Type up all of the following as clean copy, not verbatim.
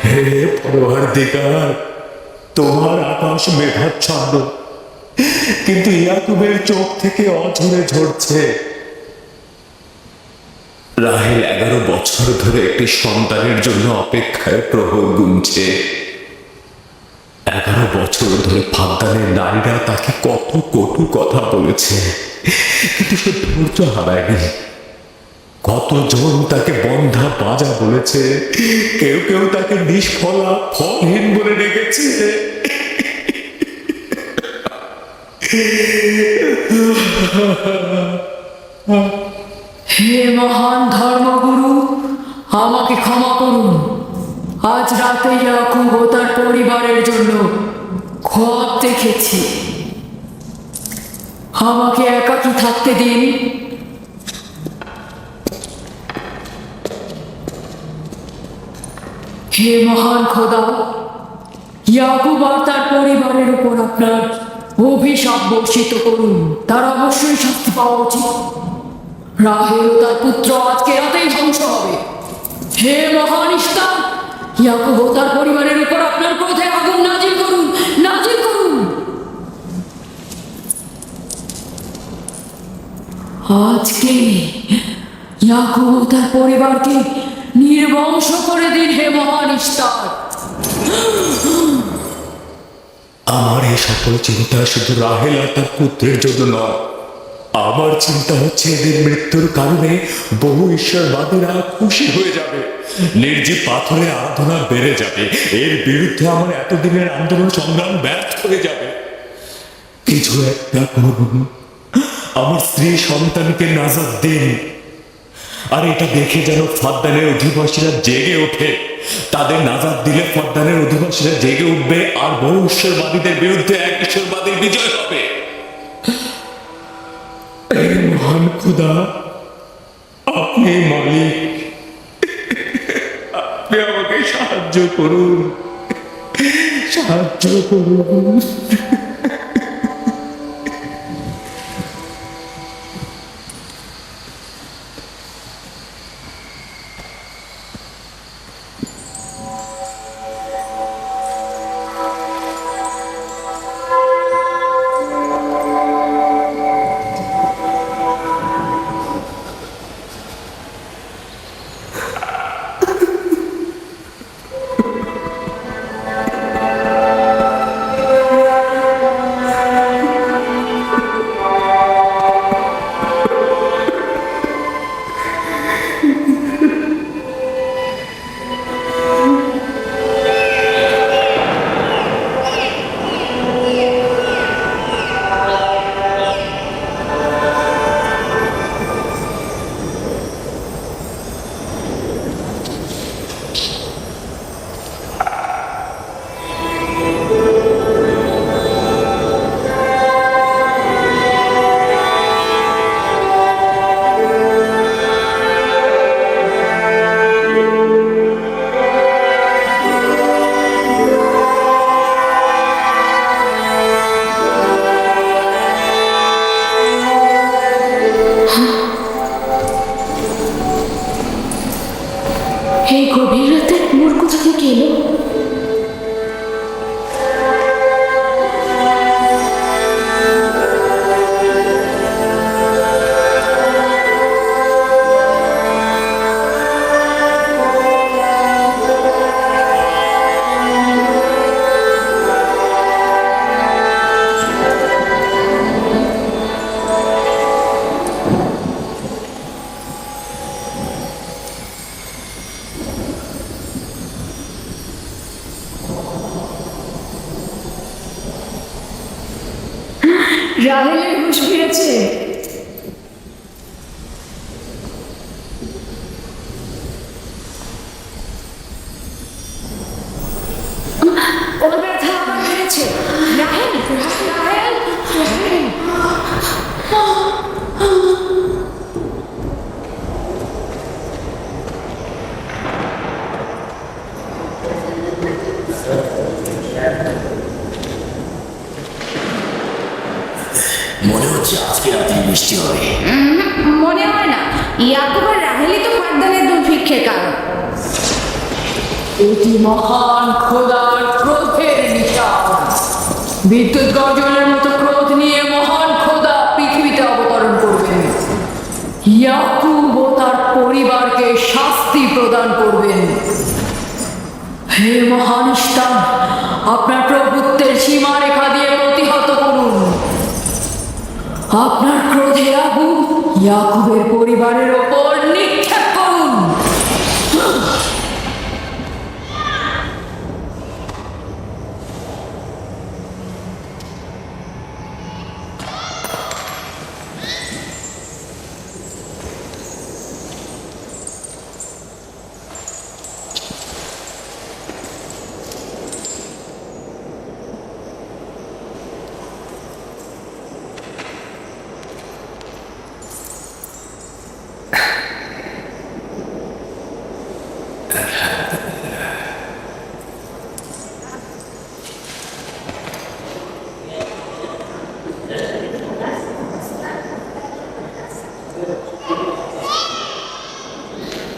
হে পরওয়ারদিগার, তোমার আকাশ মেঘাচ্ছন্ন, কিন্তু ইয়াকুবের চোখ থেকে অঝরে ঝরছে। রাহেল 11 বছর ধরে একটি সন্তানের জন্য অপেক্ষায় প্রহর গুনছে। 11 বছর ধরে ফাদ্দানের নারীরা তাকে কত কটু কথা বলেছে, কিন্তু সে ধৈর্য হারায়নি। কতজন তাকে বন্ধা বাজা বলেছে, কেউ কেউ তাকে নিষ্ফলা ফলহীন বলে ডেকেছে। হে মহান ধর্মগুরু, আমাকে ক্ষমা করুন। আজ রাতে ইয়াকুব ও তার পরিবারের জন্য খোয়াব দেখেছি। আমাকে একাকী থাকতে দিন। হে মহান খোদা, ইয়াকুব আর তার পরিবারের উপর আপনার অভিশাপ বর্ষিত করুন। তার অবশ্যই শাস্তি পাওয়া উচিত। রাহেল ও তার পুত্র আজকে রাতেই ধ্বংস হবে। হে মহান ইস্তার, ইয়াকুব ও তার পরিবারের উপর আপনার ক্রোধে আগুন নাজিল করুন, নাজিল করুন। আজকে ইয়াকুব ও তার পরিবারকে নির্বংশ করে দিন হে মহান ইস্তার। আমার এই সকল চিন্তা শুধু রাহেল আর তার পুত্রের জন্য নয়। আমার চিন্তা হচ্ছে এদের মৃত্যুর কারণে বহু ঈশ্বরবাদীরা খুশি হয়ে যাবে, নির্জীব পাথরের আরাধনা বেড়ে যাবে, এর বিরুদ্ধে আমার এতদিনের আন্দোলন সংগ্রাম ব্যর্থ হয়ে যাবে। কিছু একটা করুন, আমার স্ত্রী সন্তানকে নাজাত দিন। আর এটা দেখে যেন ফাদ্দানের অধিবাসীরা জেগে ওঠে। তাদের নাজাত দিলে ফাদ্দানের অধিবাসীরা জেগে উঠবে, আর বহু ঈশ্বরবাদীদের বিরুদ্ধে এক ঈশ্বরবাদীর বিজয় হবে। মহান খোদা, আপনি মালিক, আপনি আমাকে সাহায্য করুন, সাহায্য করুন। এই গভীর রাতে মোর কোথা থেকে এলো? রাহেলের হুঁশ ফিরেছে। ওর ব্যথা আবার বেড়েছে। রাহেল, রাহেল, রাহেল। মনে হচ্ছে আজকে রাতে বৃষ্টি হবে। মনে হয় না। ইয়াকুব আর রাহেলই তো ফাদ্দানের দুর্ভিক্ষের কারণ। এটি মহান খোদার ক্রোধের নিশান। বিদ্যুৎ গর্জনের মতো ক্রোধ নিয়ে মহান খোদা পৃথিবীতে অবতরণ করবেন। ইয়াকুব ও তার পরিবারকে শাস্তি প্রদান করবেন। হে মহান ইস্তান, আপনার প্রভুত্বের সীমারেখা দিয়ে প্রতিহত করুন। আপনার ক্রোধের আগুন ইয়াকুবের পরিবারের ওপর নিক্ষেপ করুন।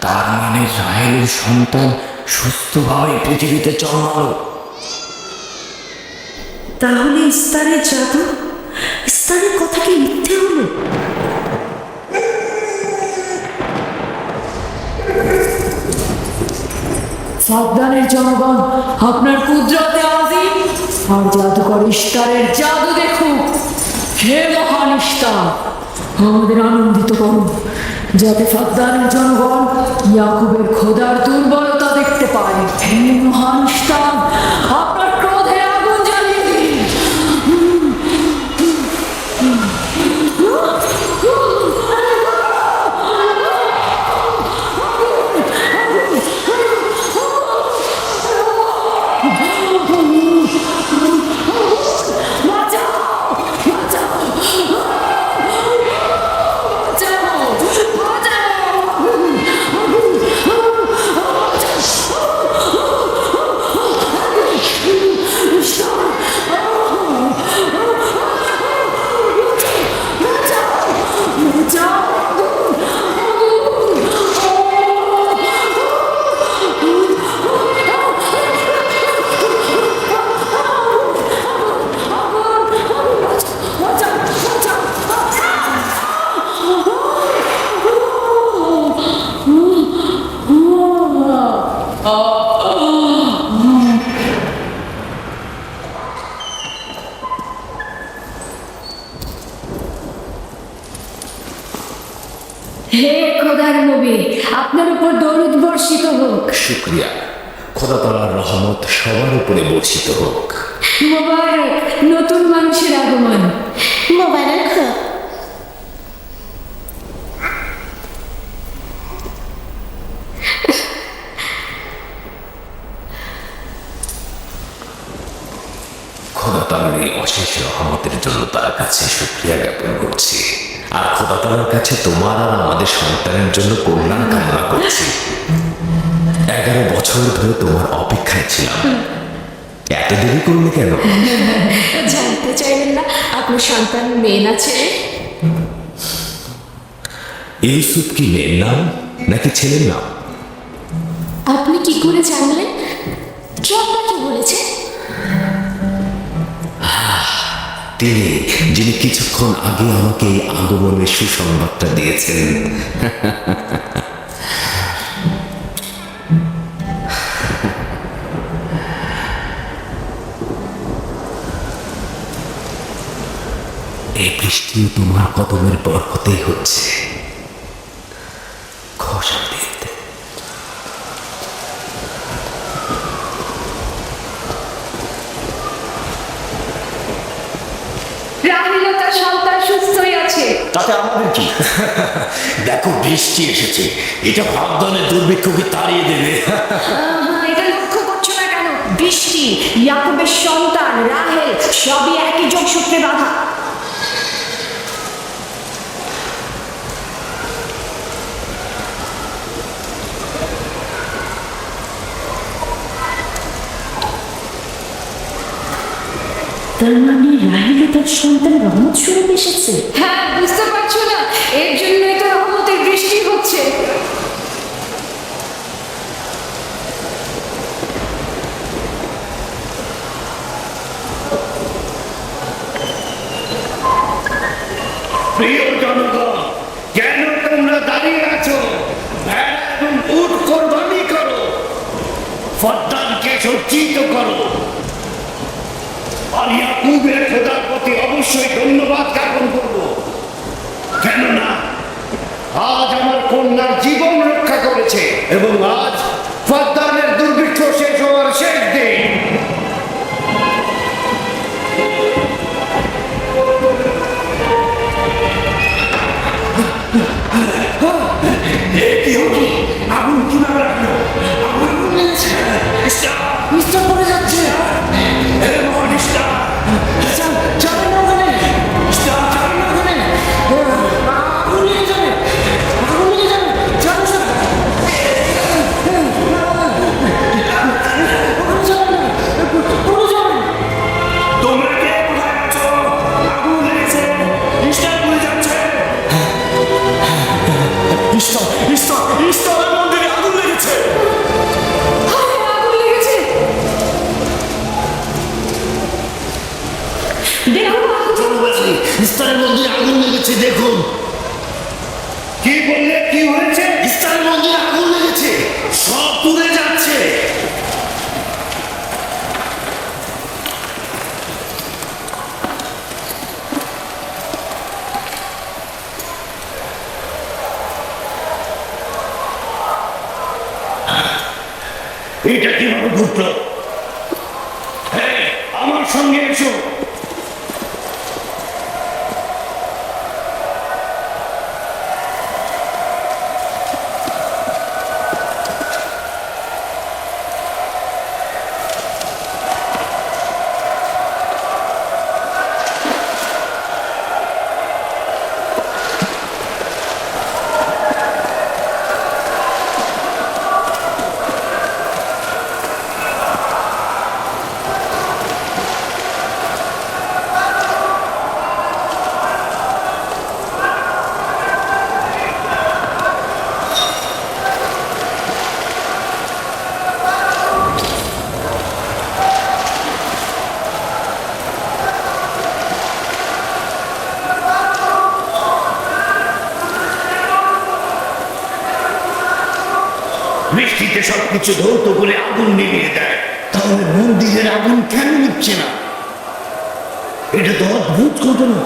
তার মানে রাহেলের সন্তান সুস্থভাবে পৃথিবীতে জন্মালো। তাহলে ইস্তারের জাদু, ইস্তারের কথা কি মিথ্যে হলো? সাবধানের জনগণ, আপনার কুদরতে আজিম আর জাদুকর ইস্তারের জাদু দেখুক। হে মহান ইস্তার, আমাদের আনন্দিত করুন, যাতে সাবধানের জনগণ ইয়াকুবের খোদার দুর্বলতা দেখতে পায়। হে মহান ইস্তার, আপনার ক্রোধে আগুন জ্বালিয়ে দিন। হে খোদার নবী, আপনার উপর দরুদ বর্ষিত হোক। শুক্রিয়া। খোদা তাআলার রহমত সবার উপরে বর্ষিত হোক। মোবারক নতুন মানুষের আগমন। মোবারক হোক। খোদা তাআলার এই অশেষ রহমতের জন্য তার কাছে শুকরিয়া জ্ঞাপন করছি। আর খোদা তাআলার কাছে তোমার আর আমাদের সন্তানের জন্য কল্যাণ কামনা করছি। 11 বছর ধরে তোমার অপেক্ষায় ছিলাম, এত দেরি করলে কেন? জানতে চাইলেন না আপনার সন্তান মেয়ে না ছেলে? ইউসুফ কি মেয়ের নাম নাকি ছেলের নাম? আপনি কি করে জানলেন? কে আপনাকে বলেছে? তিনি, যিনি কিছুক্ষণ আগে আমাকে এই আগমনের সুসংবাদটা দিয়েছেন। এই বৃষ্টিও তোমার কদমের বরকতেই হচ্ছে। খোশামদিদ। রাহিল ও তার সন্তান সুস্থই আছে। তাতে আমাদের কি? দেখো বৃষ্টি এসেছে, এটা ভাবদানের দুর্ভিক্ষকে তাড়িয়ে দেবে। এটা লক্ষ্য করছো না কেন? বৃষ্টি, ইয়াকুবের সন্তান রাহেল, সবই একই যোগসূত্রে বাঁধা। তার মানে রাহেল তার সন্তান রহমত স্বরূপ এসেছে। হ্যাঁ, বুঝতে পারছো না? এর জন্যই তো রহমতের বৃষ্টি হচ্ছে। প্রিয় জনগণ, কেন তোমরা দাঁড়িয়ে আছো? ভেড়া এবং উট কোরবানি করো, ফদ্দানকে সজ্জিত করো, আর ইয়াকুবের খোদার প্রতি অবশ্যই ধন্যবাদ জ্ঞাপন করবো, কেননা আজ আমার কন্যার জীবন রক্ষা করেছে এবং আজ ফদ্দানের দুর্ভিক্ষ শেষ হওয়ার শেষ দিন। আগুন কিভাবে রাখলো? আগুন লেগেছে। মিস্টার পড়ে যাচ্ছে। যাবেন না ওখানে। যাবেন না ওখানে। আগুন লেগে যাবে। আগুন লেগে যাবে। যাবেন না। ওখানে যাবেন না। পড়ে যাবেন। তোমরা কে কোথায় আছো? আগুন লেগেছে, ইস্টার পুড়ে যাচ্ছে। ইস্তারের মন্দিরে আগুন লেগেছে। আগুন লেগেছে। দেখুন ইস্তারের মন্দিরে আগুন লেগেছে, দেখুন। কি বললে? কি হয়েছে? ইস্তারের মন্দিরে আগুন লেগেছে, সব পুড়ে যাচ্ছে। এটা কিভাবে ঘটলো? আমার সঙ্গে এসো। বৃষ্টিতে সবকিছু ধৌত বলে আগুন নিভিয়ে দেয়, তাহলে মন্দিরের আগুন কেন নিচ্ছে না? এটা তো অদ্ভুত ঘটনা।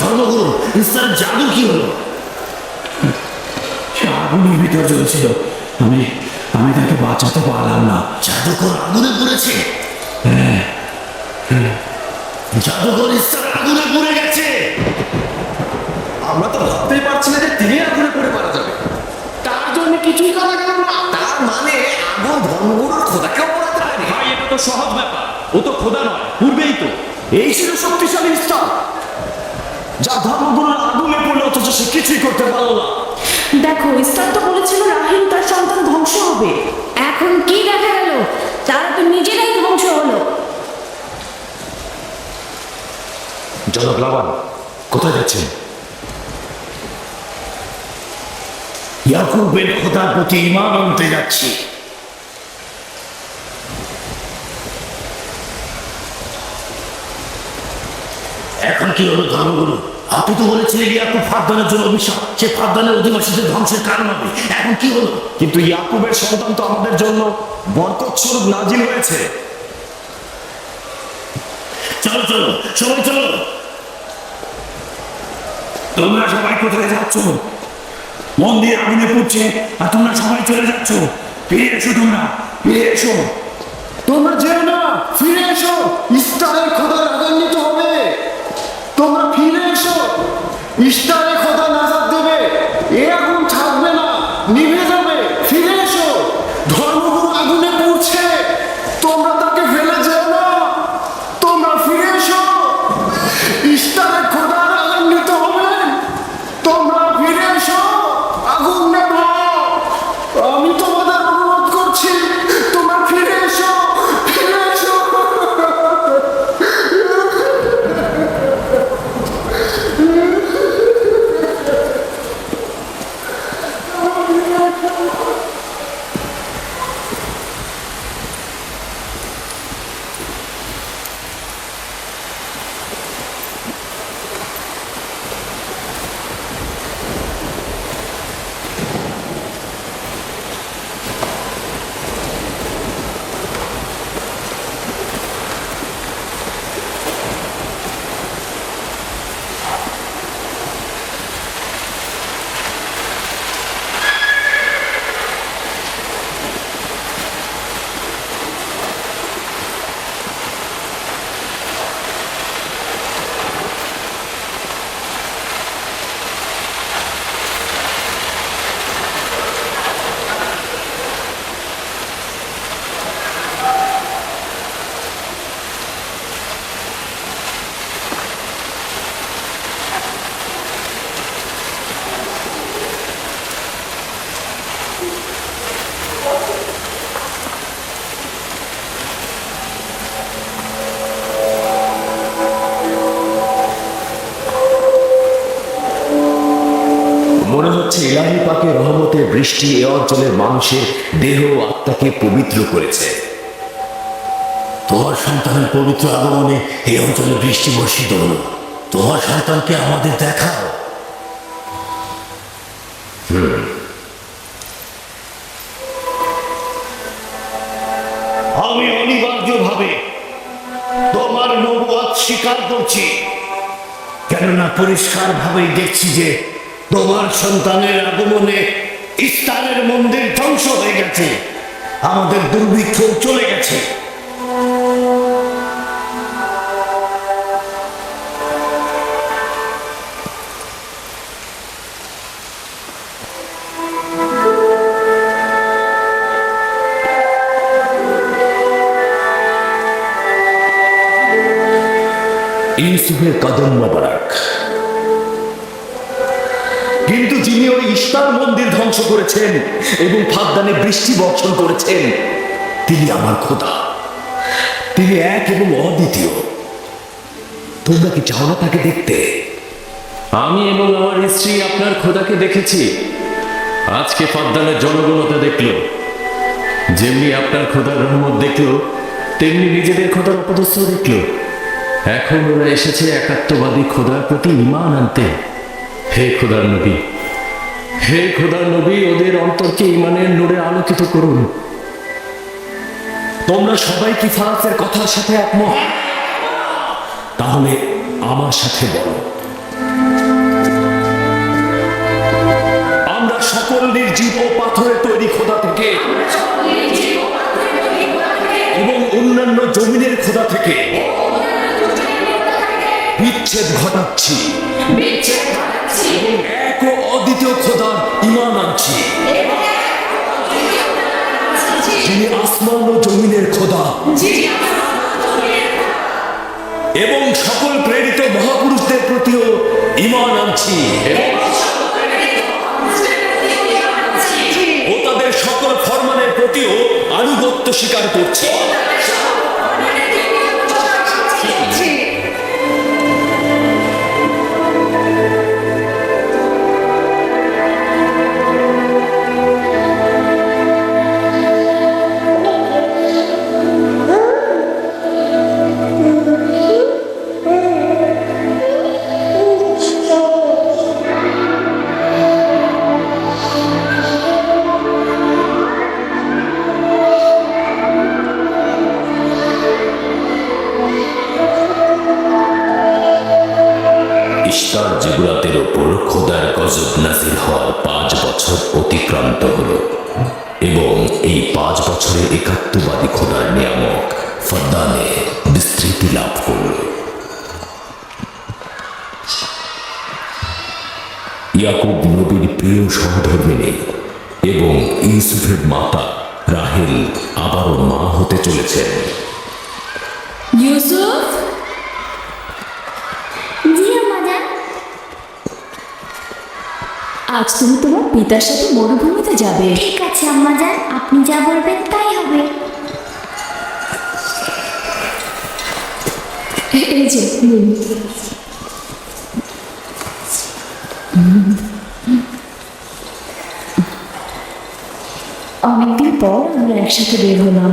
ধর্মগুরু, ইসলাম জাদু কি হলো? সে আগুনের ভিতর জ্বলছিল, আমি আমি তাকে বাঁচাতে পারলাম না। জাদুঘর আগুনে পড়েছে। জাদুঘর ইসলাম আগুনে পড়ে গেছে। আমরা তো ভাবতেই পারছি না যে তিনি আগুনে পড়ে মারা যাবে। তার জন্য কিছুই করা গেল না। তার মানে আগুন ধর্মগুরুর খোদাকেও পড়াতে পারে। ভাই, এটা তো সহজ ব্যাপার, ও তো খোদা নয়, পূর্বেই তো। এই ছিল শক্তিশালী ইসলাম, যা ধর্মগুরুর আগুনে পড়লে অথচ সে কিছুই করতে পারলো না। দেখো, ইস্তার তো বলেছিল রাহিম তার সন্তান ধ্বংস হবে। এখন কি দেখা গেল? তারা তো নিজেরাই ধ্বংস হলো। জনাব লাবান, কোথায় যাচ্ছেন? ইয়াকুবের খোদার প্রতি ঈমান আনতে যাচ্ছি। এখন কি হলো ধর্মগুরু? আপনি তো বলেছিলেন ইয়াকুব ফাদ্দানের জন্য অভিশাপ, সে ফাদ্দানের অধিবাসীদের ধ্বংসের কারণ হবে। এখন কি হলো? কিন্তু ইয়াকুবের সন্তান তো আমাদের জন্য বরকত স্বরূপ নাজিল হয়েছে। চলো চলো, সবাই চলো। তোমরা সবাই কোথায় যাচ্ছ? মন্দির আগুনে পড়ছে আর তোমরা সবাই চলে যাচ্ছ। ফিরে এসো, তোমরা ফিরে এসো। তোমরা যেও না, ফিরে এসো, ইস্তারের খোদা রাগান্বিত হবে। তোমরা ফিরে এসো, ইস্তারের খোদা নাজাত দেবে। এ আগুন থাকবে না, নিভে যাবে। ফিরে এসো, ধর্মগুরু আগুনে পড়ছে, তোমরা তাকে ফেলে যেও না। তোমরা ফিরে এসো, ইস্তারের খোদা রাগান্বিত হবে। তোমরা ফিরে এসো। হচ্ছে ইলাহি পাকের রহমতের বৃষ্টি এ অঞ্চলের মানুষের দেহ ও আত্মাকে পবিত্র করেছে। তোমার সন্তানের পবিত্র আগমনে এই অঞ্চলে বৃষ্টি বর্ষিত হলো। তোমার সন্তানকে আমাদের দেখাও। আমি অনিবার্যভাবে তোমার নবুয়ত স্বীকার করছি, কেননা পরিষ্কার ভাবেই দেখছি যে তোমার সন্তানের আগমনে ইস্তারের মন্দির ধ্বংস হয়ে গেছে, আমাদের দুর্ভিক্ষ চলে গেছে। ইউসুফের কদম মোবারক। কিন্তু যিনি ওই ইস্তার মন্দির ধ্বংস করেছেন এবং ফাদ্দানে বৃষ্টি বর্ষণ করেছেন, তিনি আমার খোদা, তিনি এক এবং অদ্বিতীয়। তোমরা কি চাও না তাকে দেখতে? আমি এবং আমার স্ত্রী আপনার খোদাকে দেখেছি। আজকে ফাদ্দানের জনগণতা দেখল, যেমনি আপনার খোদার রহমত দেখল, তেমনি নিজেদের খোদার অপদস্থ দেখল। এখন ওরা এসেছে একাত্মবাদী খোদার প্রতি ঈমান আনতে। হে খোদার নবী, হে খোদার নবী, ওদের অন্তরকে ঈমানের নূরে আলোকিত করুন। তোমরা সবাই কি ফারাসের কথার সাথে একমত? তাহলে আমার সাথে বলো। আমরা সকল নির্জীব ও পাথরের তৈরি খোদা থেকে এবং অন্যান্য জমিনের খোদা থেকে বিচ্ছেদ ঘটাচ্ছি এবং এক ও অদ্বিতীয় খোদার ঈমান আনছি, যিনি আসমান ও জমিনের খোদা এবং সকল প্রেরিত মহাপুরুষদের প্রতিও ঈমান আনছি ও তাদের সকল ফরমানের প্রতিও আনুগত্য স্বীকার করছি। ইশতার জিবরাতের ওপর খোদার গজব নাজিল হওয়ার 5 বছর অতিক্রান্ত হল এবং এই 5 বছরে একাত্মবাদী খোদার নিয়ামক ফাদ্দানে বিস্তৃতি লাভ করল। ইয়াকুব নবীর প্রিয় সহধর্মিণী এবং ইউসুফের মাতা রাহেল আবারও মা হতে চলেছেন। ইউসুফ, জি আম্মাজান। আজ তুমি তোমার পিতার সাথে মরুভূমিতে যাবে। ঠিক আছে আম্মাজান, আপনি যা বলবেন তাই হবে। এই যে নিন। অনেকদিন পর আমরা একসাথে বের হলাম।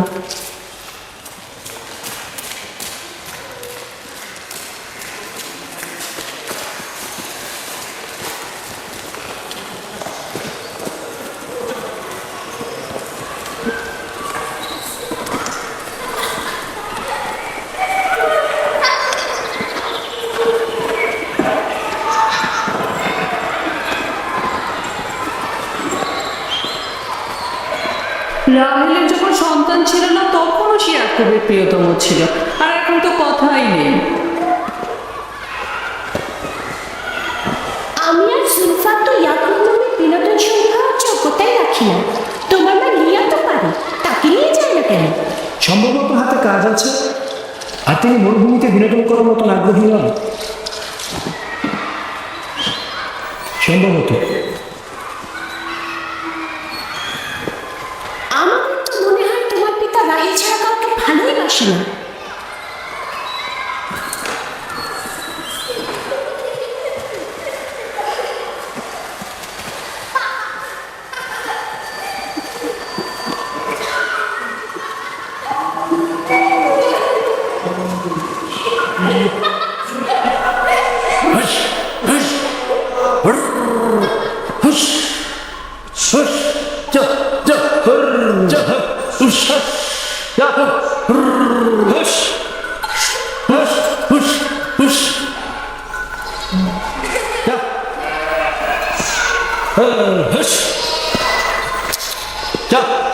রাহেলের যখন সন্তান ছিল না তখনও সে ইয়াকুবের প্রিয়তম ছিল, আর এখন তো কথাই নেই। আমি আর সুলফা তো ইয়াকুব নামে বিনোদন সঙ্গী হওয়ার যোগ্যতাই রাখি না। তোমার মা লিয়া তো পারে, তাকে নিয়ে যায় না কেন? সম্ভবত হাতে কাজ আছে, আর তিনি মরুভূমিতে বিনোদন করার মতন আগ্রহী নন। সম্ভবত। আমার তো মনে হয় তোমার পিতা রাহেল ছাড়া কাউকে ভালোই বাসে না।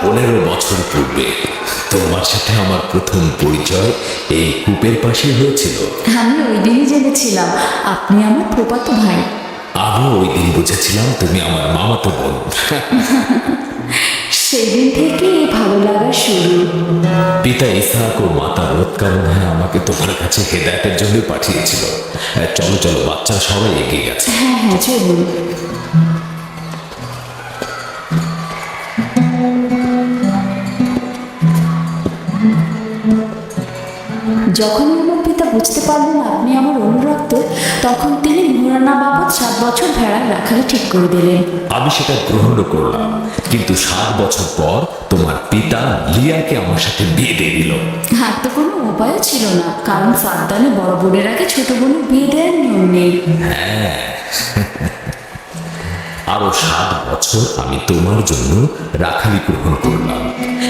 পনেরো বছর পূর্বে তোমার সাথে আমার প্রথম পরিচয় এই কূপের পাশে হয়েছিল। আমি ওই দিনই জেনেছিলাম আপনি আমার ফুফাতো ভাই। আমি ওই দিন বুঝেছিলাম তুমি আমার মামাতো বোন। সেদিন থেকে এই ভালো লাগা শুরু। পিতা ইসহাক ও মাতা রোৎকা মনে হয় আমাকে তোমার কাছে হেদায়েতের জন্য পাঠিয়েছিল। চলো চলো, বাচ্চারা সবাই এগিয়ে গেছে। হ্যাঁ হ্যাঁ চলুন। যখন আমার পিতা বুঝতে পারলেন আপনি আমার অনুরক্ত, তখন তিনি মুরানা বাবদ 7 বছর ভেড়া রাখালে ঠিক করে দিলেন। আমি সেটা গ্রহণ করলাম, কিন্তু 7 বছর পর তোমার পিতা লিয়াকে আমার সাথে বিয়ে দিয়ে দিল। আর তো কোনো উপায়ও ছিল না, কারণ ফাদ্দানে বড় বোনের আগে ছোট বোনের বিয়ে দেওয়ার নিয়ম নেই। আরো 7 বছর আমি তোমার জন্য রাখালি গ্রহণ করলাম,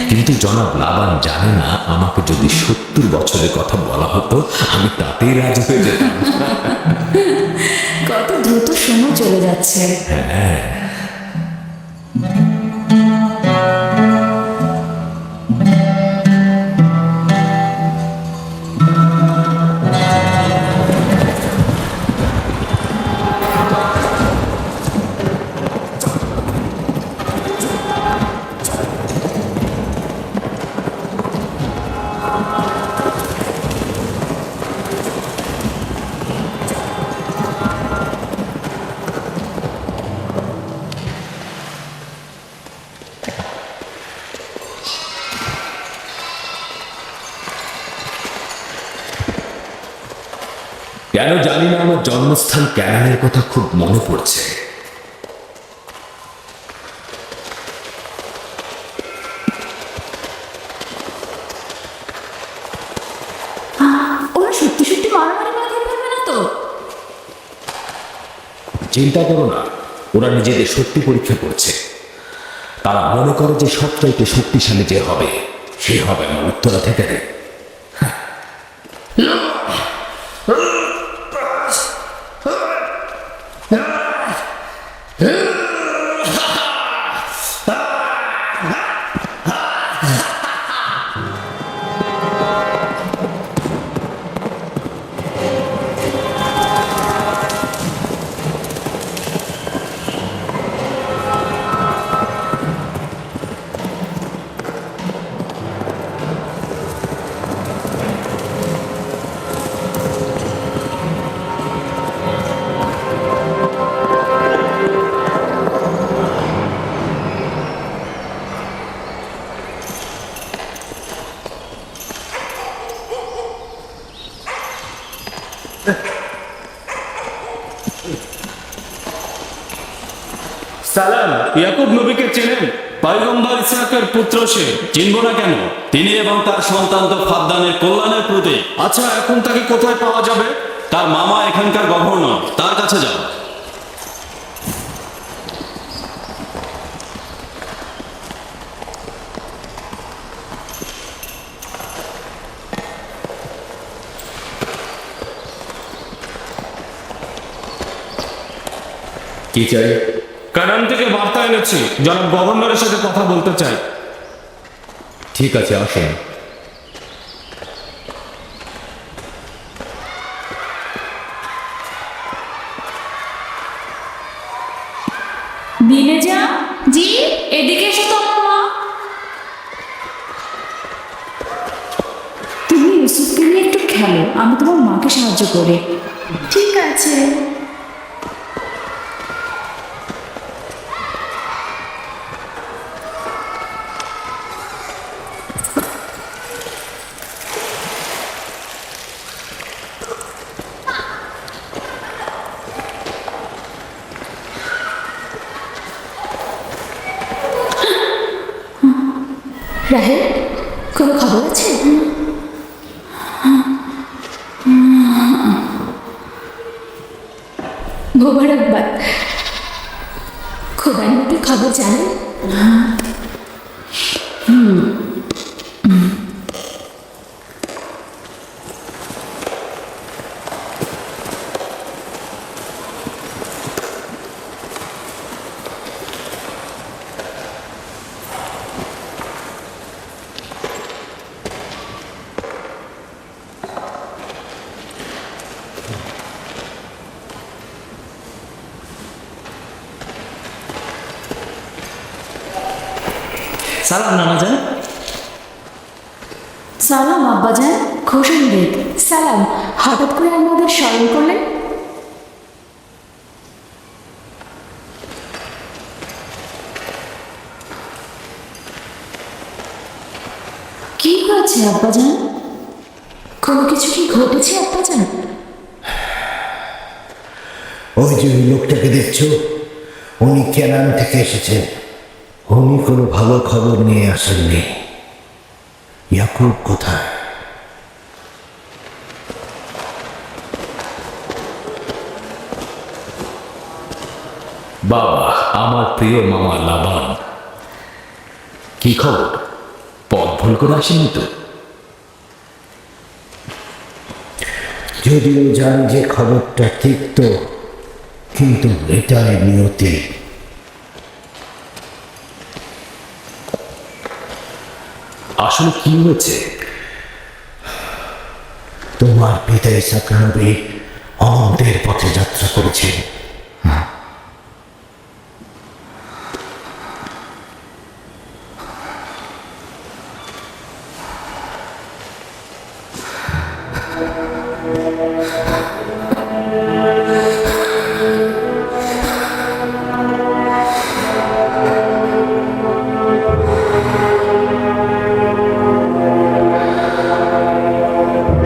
কিন্তু জনাব লাবান জানে না আমাকে যদি 70 বছরের কথা বলা হতো আমি তাতেই রাজি হয়ে যেতাম। কত দ্রুত সময় চলে যাচ্ছে। কেন জানি না আমার জন্মস্থান ক্যানানের কথা খুব মনে পড়ছে। ওরা সত্যি সত্যি মারামারি বাঁধিয়ে ফেলবে না তো? চিন্তা করো না, ওরা নিজেদের শক্তি পরীক্ষা করছে। তারা মনে করে যে সবচাইতে শক্তিশালী যে হবে সে হবে আমার উত্তরাধিকারী। সালাম, ইয়াকুব নবীকে চেনেন? পয়গম্বর ইসহাকের পুত্র সে, চিনব না কেন? তিনি এবং তার সন্তান তো ফাদ্দানের কল্যাণের প্রতীক। আচ্ছা, এখন তাকে কোথায় পাওয়া যাবে? তার মামা এখানকার গভর্নর, তার কাছে যাও। কি চাই? কানান থেকে বার্তা এনেছি, জনাব গভর্নরের সাথে কথা বলতে চাই। ঠিক আছে, আসেন। বিনেজা জি, এদিকে এসো তো আমার মা। তুমি ইউসুফকে নিয়ে একটু খেলো, আমি তোমার মাকে সাহায্য করি। ঠিক আছে। রাহেল, কোনো খবর আছে? মোবারকবাদ। খোদার নবী খবর জানেন? সালাম নানা যান। সালাম আব্বাজান, খুশামদীদ। সালাম, হঠাৎ করে আমাদের স্মরণ করলেন? কি হয়েছে আব্বাজান? কোনো কিছু কি ঘটেছে আব্বাজান? ওই যে ওই লোকটাকে দেখছো, উনি কেনান থেকে এসেছেন। উনি কোনো ভালো খবর নিয়ে আসেননি। ইয়াকুব কোথায়? বাবা, আমার প্রিয় মামা লাবান, কি খবর? পথ ভুল করে আসেনি তো? যদিও জানি যে খবরটা ঠিক, তো কিন্তু এটাই নিয়তি। আসলে কি হয়েছে? তোমার পিতা ইসাক নবী অনন্তের পথে যাত্রা করেছেন।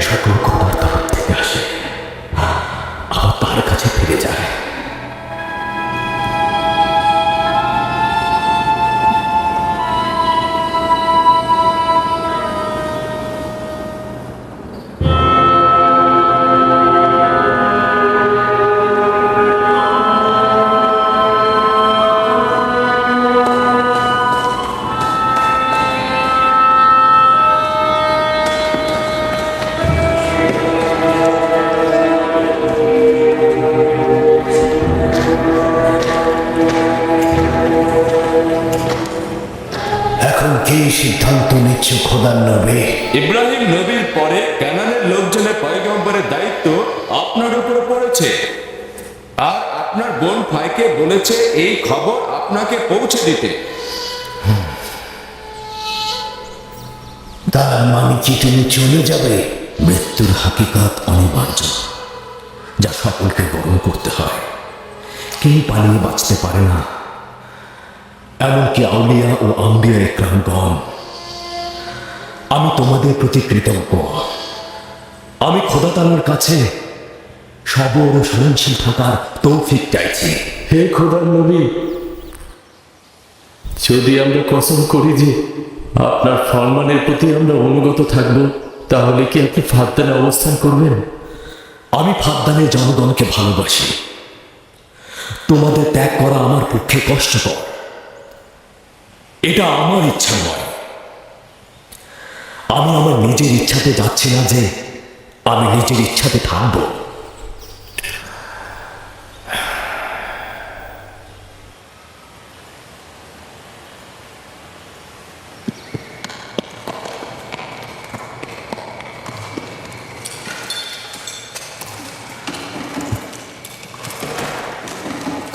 সকল খবর তার থেকে আসে, আবার তার কাছে ফিরে যায়। এখন কি সিদ্ধান্ত নিচ্ছ খোদার নবী? ইব্রাহিম নবীর পরে কানানের লোকজনের পয়গম্বরের দায়িত্ব আপনার উপরে পড়েছে, আর আপনার বোন ভাইকে বলেছে এই খবর আপনাকে পৌঁছে দিতে। তার মানে কি তুমি চলে যাবে? মৃত্যুর হাকিকাত অনিবার্য, যা সকলকে বরণ করতে হয়। কেউ পালিয়ে বাঁচতে পারে না, এমনকি আউলিয়া ও আম্বিয়া ইকরামগণ। আমি তোমাদের প্রতি কৃতজ্ঞ। আমি খোদা তাআলার কাছে সবর ও সহনশীল থাকার তৌফিক চাইছি। হে খোদার নবী, যদি আমরা কসম করি যে আপনার ফরমানের প্রতি আমরা অনুগত থাকব, তাহলে কি আপনি ফাদ্দানে অবস্থান করবেন? আমি ফাদ্দানের জনগণকে ভালোবাসি। তোমাদের ত্যাগ করা আমার পক্ষে কষ্টকর। এটা আমার ইচ্ছা নয়। আমি আমার নিজের ইচ্ছাতে যাচ্ছি না যে আমি নিজের ইচ্ছাতে থাকব।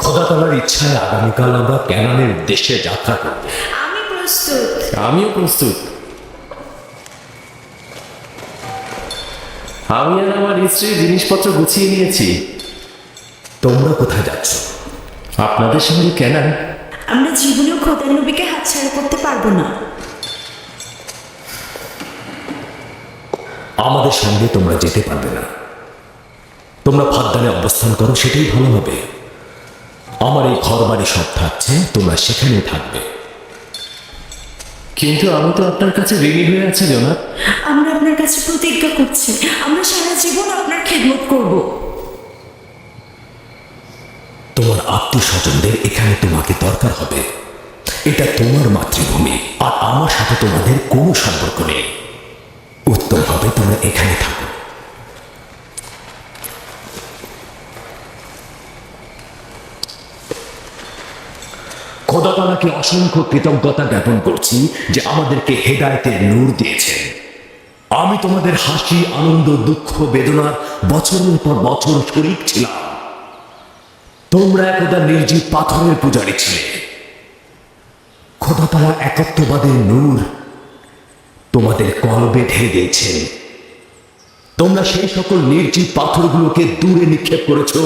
খোদা তাআলার ইচ্ছায় আগামীকাল আমরা ক্যানানের উদ্দেশ্যে যাত্রা করব। আমি প্রস্তুত। আমিও প্রস্তুত। আমি আর আমার স্ত্রী জিনিসপত্র গুছিয়ে নিয়েছি। তোমরা কোথায় যাচ্ছ? আপনাদের সঙ্গে কেনান। আমরা জীবনেও খোদার নবীকে হাতছাড়া করতে পারবো না। আমাদের সঙ্গে তোমরা যেতে পারবে না। তোমরা ফাদ্দানে অবস্থান করো, সেটাই ভালো হবে। আমার এই ঘর বাড়ি সব থাকছে, তোমরা সেখানেই থাকবে। কিন্তু আমি তো আপনার কাছে ঋণী হয়ে আছি জনাব। আমরা আপনার কাছে প্রতিজ্ঞা করছি, আমরা সারা জীবন আপনার খেদমত করব। আত্মীয় স্বজনদের এখানে তোমাকে দরকার হবে। এটা তোমার মাতৃভূমি, আর আমার সাথে তোমাদের কোনো সম্পর্ক নেই। উত্তম হবে তোমরা এখানে থাকো। খোদা তাআলাকে অসংখ্য কৃতজ্ঞতা জ্ঞাপন করছি যে আমাদেরকে হেদায়েতের নূর দিয়েছেন। আমি তোমাদের হাসি, আনন্দ, দুঃখ, বেদনার বছরের পর বছর শরীক ছিলাম। তোমরা একদা নির্জীব পাথরের পূজারী ছিলে। খোদা তাআলা একত্ববাদের নূর তোমাদের কলবে ঢেলে দিয়েছেন। তোমরা সেই সকল নির্জীব পাথরগুলোকে দূরে নিক্ষেপ করেছো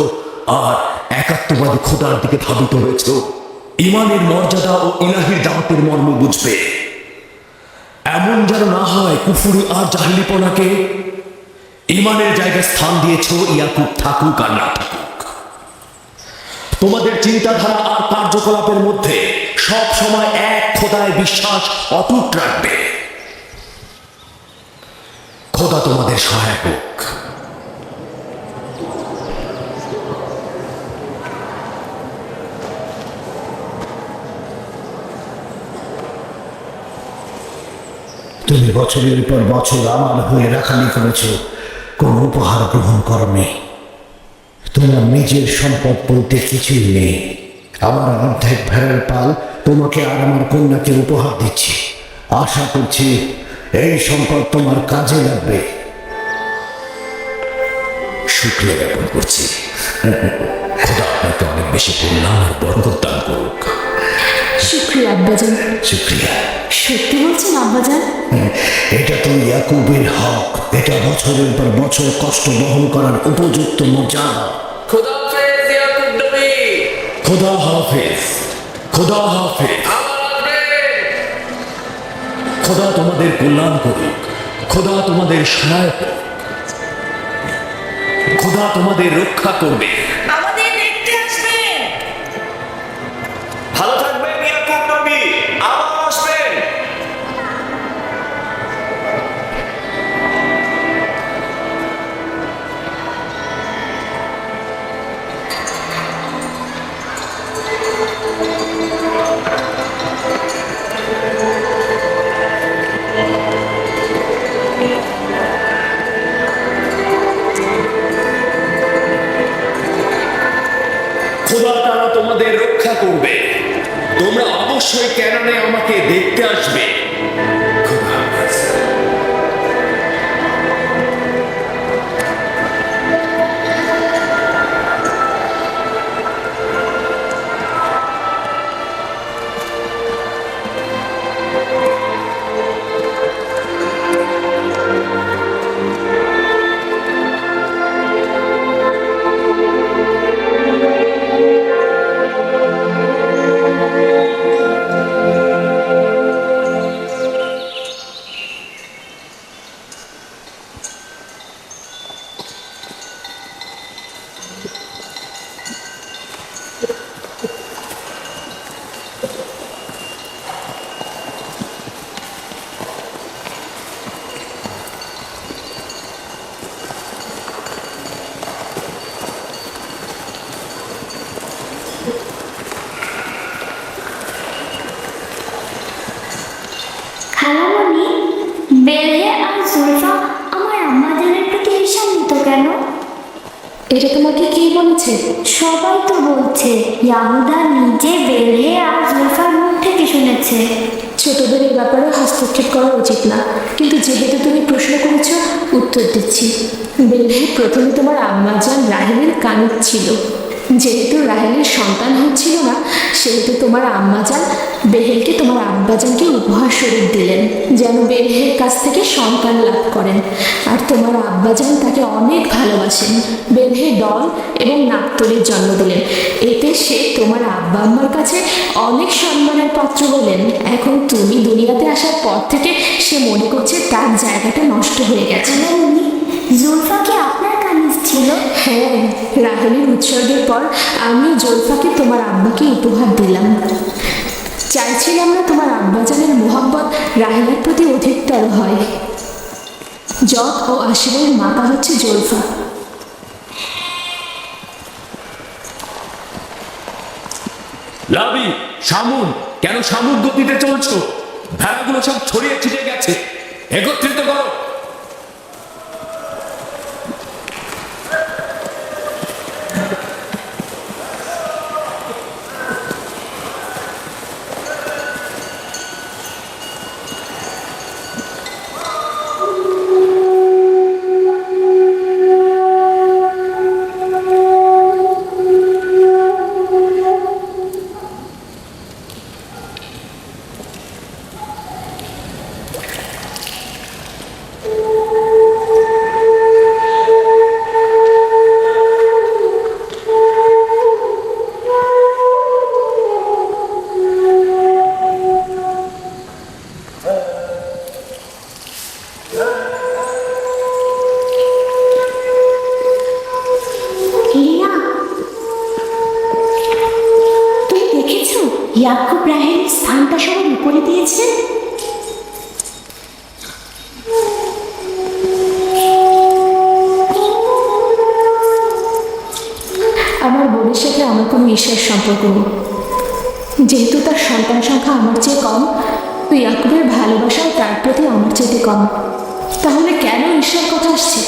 আর একাত্মবাদী খোদার দিকে ধাবিত হয়েছো। ইমানের মর্যাদা ও ইলাহির দাওয়াতের মর্ম বুঝবে। এমন যেন না হয় কুফরি আর জাহিলিপনাকে ইমানের জায়গায় স্থান দিয়েছো। ইয়াকুব থাকুক আর না থাকুক, তোমাদের চিন্তাধারা আর কার্যকলাপের মধ্যে সব সময় এক খোদায় বিশ্বাস অটুট রাখবে। খোদা তোমাদের সহায়ক হোক। তুমি বছরের পর বছর আমার হয়ে রাখালি করেছ, কোনো উপহার গ্রহণ করনি। তোমার নিজের সম্পদ বলতে কিছুই নেই। আমার অর্ধেক ভেড়ার পাল তোমাকে আর আমার কন্যাকে উপহার দিচ্ছি। আশা করছি এই সম্পদ তোমার কাজে লাগবে। শুকরিয়া জ্ঞাপন করছি। খোদা আপনাকে অনেক বেশি কল্যাণ আর বরকত দান করুক। শুক্রিয়া আব্বাজান। শুকরিয়া। সত্যি বলছেন আব্বাজান? এটা তো ইয়াকুবের হক। এটা বছরের পর বছর কষ্ট বহন করার উপযুক্ত মর্যাদা। খোদা হাফেজ ইয়াকুব নবী। খোদা হাফেজ, খোদা হাফেজ। খোদা তোমাদের কল্যাণ করুক। খোদা তোমাদের সহায়ক হোক। খোদা তোমাদের রক্ষা করবে। আমাদের দেখতে আসবেন। ভালো থাকবেন ইয়াকুব নবী, আবার আসবেন। খোদা তাআলা তোমাদের রক্ষা করবে। তোমরা অবশ্যই কেননে আমাকে দেখতে আসবে। খোদা হাফেজ। খালামণি, বেলহে আর জুলফা আমার আম্মাজানের প্রতি ঈর্ষান্বিত কেন? এটা তোমাকে কে বলেছে? সবাই তো বলছে, ইয়াহুদা নিজে বেলহে আর জুলফার মুখ থেকে শুনেছে। ছোটদের এই ব্যাপারে হস্তক্ষেপ করা উচিত না, কিন্তু যেহেতু তুমি প্রশ্ন করেছ উত্তর দিচ্ছি। বেলহে প্রথমে তোমার আম্মাজান রাহেলের কানিক ছিল। যেহেতু রাহেলের সন্তান হচ্ছিল না, সেহেতু তোমার আম্মাজান বেহেলকে তোমার আব্বাজানকে উপহার স্বরূপ দিলেন, যেন বেলহের কাছ থেকে সন্তান লাভ করেন। আর তোমার আব্বাজান তাকে অনেক ভালোবাসেন। বেলহে দল এবং নাকতলির জন্ম দিলেন। এতে সে তোমার আব্বা আম্মার কাছে অনেক সম্মানের পাত্র হলেন। এখন তুমি দুনিয়াতে আসার পর থেকে সে মনে করছে তার জায়গাটা নষ্ট হয়ে গেছে। খালামণি, জুলফা কি আপনার কানিজ ছিল? হ্যাঁ, রাহেলের উৎসর্গের পর আমি জুলফাকে তোমার আব্বাকে উপহার দিলাম। চাইছিলাম না তোমার আব্বাজানের মোহাব্বত রাহেলের প্রতি অধিকতর হয়। যত ও আশিরের মাতা হচ্ছে জুলফা। লাবি, শামুন, কেন শামুক গতিতে চলছো? ভেড়াগুলো সব ছড়িয়ে ছিটিয়ে গেছে, একত্রিত করো। লিয়া, তুমি দেখেছো ইয়াকুব রাহেলের স্থানটা সবার উপরে দিয়েছে? আমার বোনের সাথে আমার কোনো ঈশ্বর সম্পর্ক নেই। যেহেতু তার সন্তান সংখ্যা আমার চেয়ে কম, তো ইয়াকুবের ভালোবাসাও তার প্রতি আমার চেয়ে কম। তাহলে কেন ঈশ্বর কথা আসছে?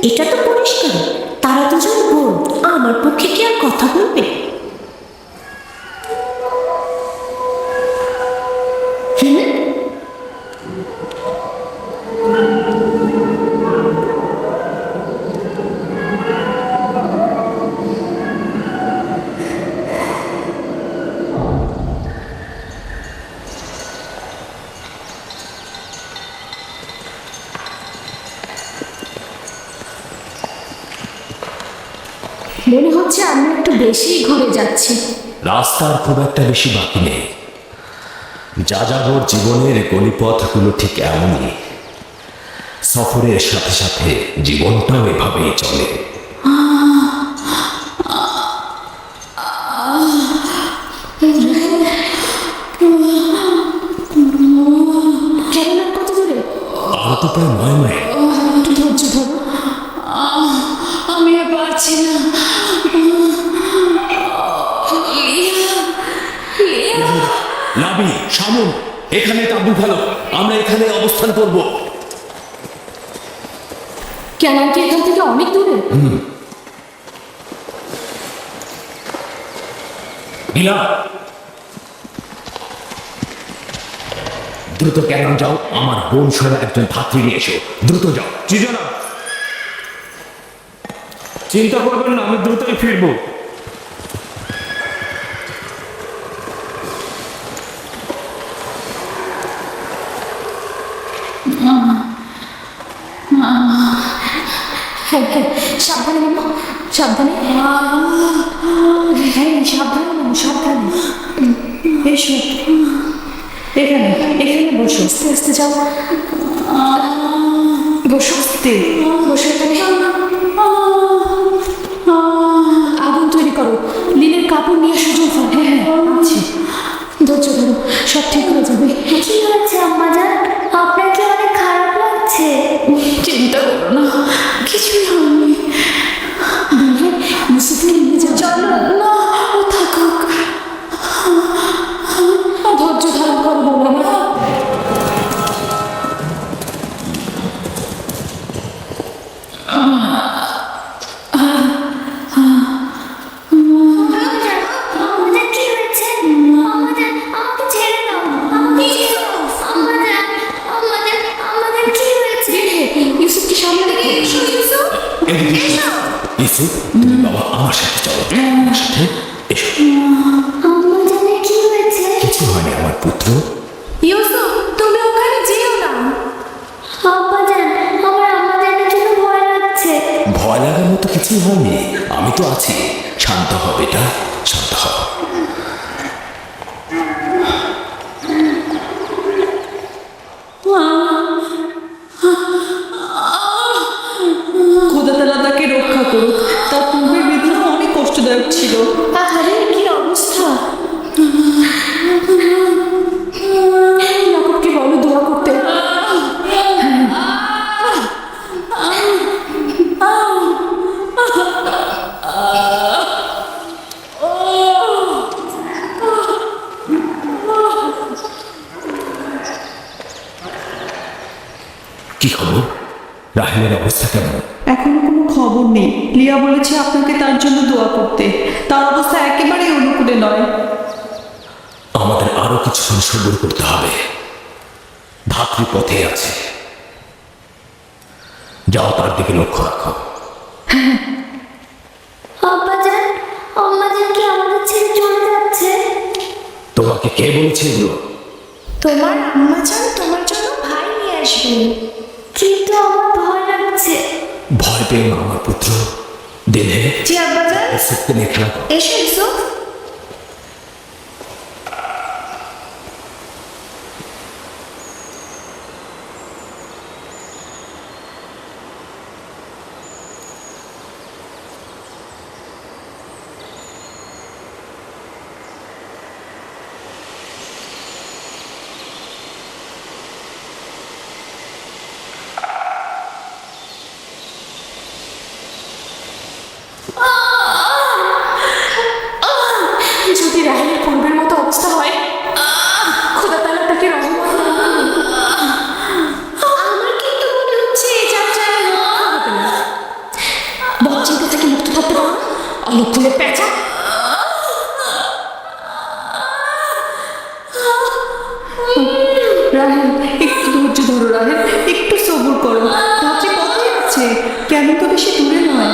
এটা তো পরিষ্কার, তারা দুজন বোন, আমার পক্ষে কি আর কথা বলবে? মনে হচ্ছে আমি একটু বেশি ঘুরে যাচ্ছি। রাস্তার খুব একটা বেশি বাকি নেই। যাযাবর জীবনের গলিপথগুলো ঠিক এমনই, সফরের সাথে সাথে জীবনটাও এভাবেই চলে। কেন আর কত দূরে? আরো তো প্রায় 9 মাইল। একটু ধৈর্য ধরো। আমি আর পারছি না। লাবি, শামুন, এখানে তাঁবু ফেলো, আমরা এখানে অবস্থান করব। কেন কি এখান থেকে অনেক দূরে? নীলা, দ্রুত কেন যাও, আমার বোন সহ একজন ভাতৃ নিয়ে এসো, দ্রুত যাও। জি জনাব। চিন্তা করবেন না, আমি দ্রুতই ফিরবো। হ্যাঁ হ্যাঁ, সাবধানে নেবো, সাবধানে। হ্যাঁ, সাবধানে নেবো, সাবধানে। এসো, এখানে এখানে বসো, আস্তে আস্তে যাও। বসো, আস্তে বসো এখানে। আগুন তৈরি করো, লিনের কাপড় নিয়ে এসো। হ্যাঁ হ্যাঁ, আচ্ছা, ধৈর্য ধরো, সব ঠিক হয়ে যাবে। কি হয়েছে আম্মাজান? আপনার কি অনেক খারাপ লাগছে? চিন্তা করো না, কিছুই হয়নি। ইউসুফকে নিয়ে যাও। চলো না, ও থাকুক। ধৈর্য ধারণ করবো বাবা। আম্মাজান কি হয়েছে? আম্মাজান আমাকে ছেড়ে দাও, আমাকে ছেড়ে দাও। আম্মাজান, আম্মাজান, আম্মাজান কি হয়েছে? ইউসুফকে সামনে রেখে এসো। ইউসুফ, ইসু, তুমি বাবা আমার সাথে চলো, আমার সাথে এসো। আম্মাজানের কি হয়েছে? কিছু হয়নি আমার পুত্র। ইউসুফ, তুমি ওখানে যেও না। আব্বাজান, আমার আম্মাজানের জন্য ভয় লাগছে। ভয় লাগার মতো কিছুই হয়নি, আমি তো আছি। শান্ত হ বেটা, শান্ত হ। খোদা তাআলা তাকে রক্ষা করুক। তার পূর্বের বিদ্রোহ অনেক কষ্টদায়ক ছিল। আহারে কি অবস্থা! রাহেলের অবস্থা কেমন? এখনো কোনো খবর নেই। লিয়া বলেছে আপনাকে তার জন্য দোয়া করতে। তার অবস্থা একেবারেই অনুকূলে নয়। আমাদের আরো কিছুক্ষণ সবুর করতে হবে। ধাত্রী পথে আছে, যাও তার দিকে লক্ষ্য রাখো। আব্বাজান আম্মাজান কি আমাদের ছেড়ে চলে যাচ্ছে? তোমাকে কে বলেছে এগুলো? তোমার আম্মাজান তোমার জন্য ভাই নিয়ে আসবে। কিন্তু আমার ভয় লাগছে। ভয় পেও না আমার পুত্র। দিনে জি আব্বাজান, ইউসুফকে নিয়ে খেলা করো। এসো ইউসুফ। যদি রাহেলের পূর্বের মতো অবস্থা হয়, খোদা তাআলা তাকে রহমত করবেন। আমার কিন্তু মনে হচ্ছে এই যাত্রায় রক্ষা হবে না। বদচিন্তা থেকে মুক্ত থাকতে পারো অলক্ষণের পেঁচা। রাহেল, একটু ধৈর্য ধরো রাহেল, একটু সবুর করো। ধাত্রী পথে আছে, কেন তো বেশি দূরে নয়।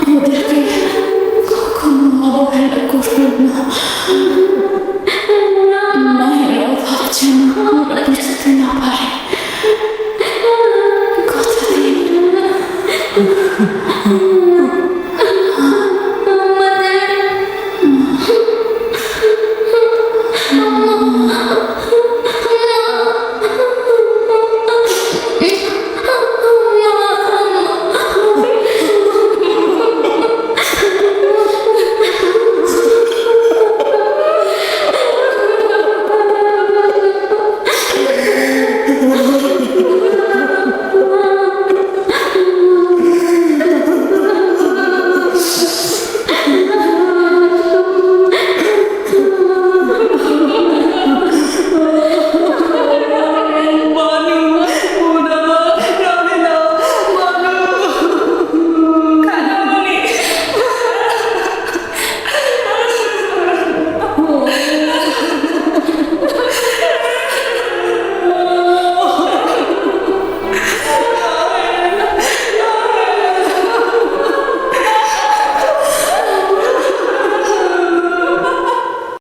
আমাদেরকে কখনো অবহেলা করবেন না।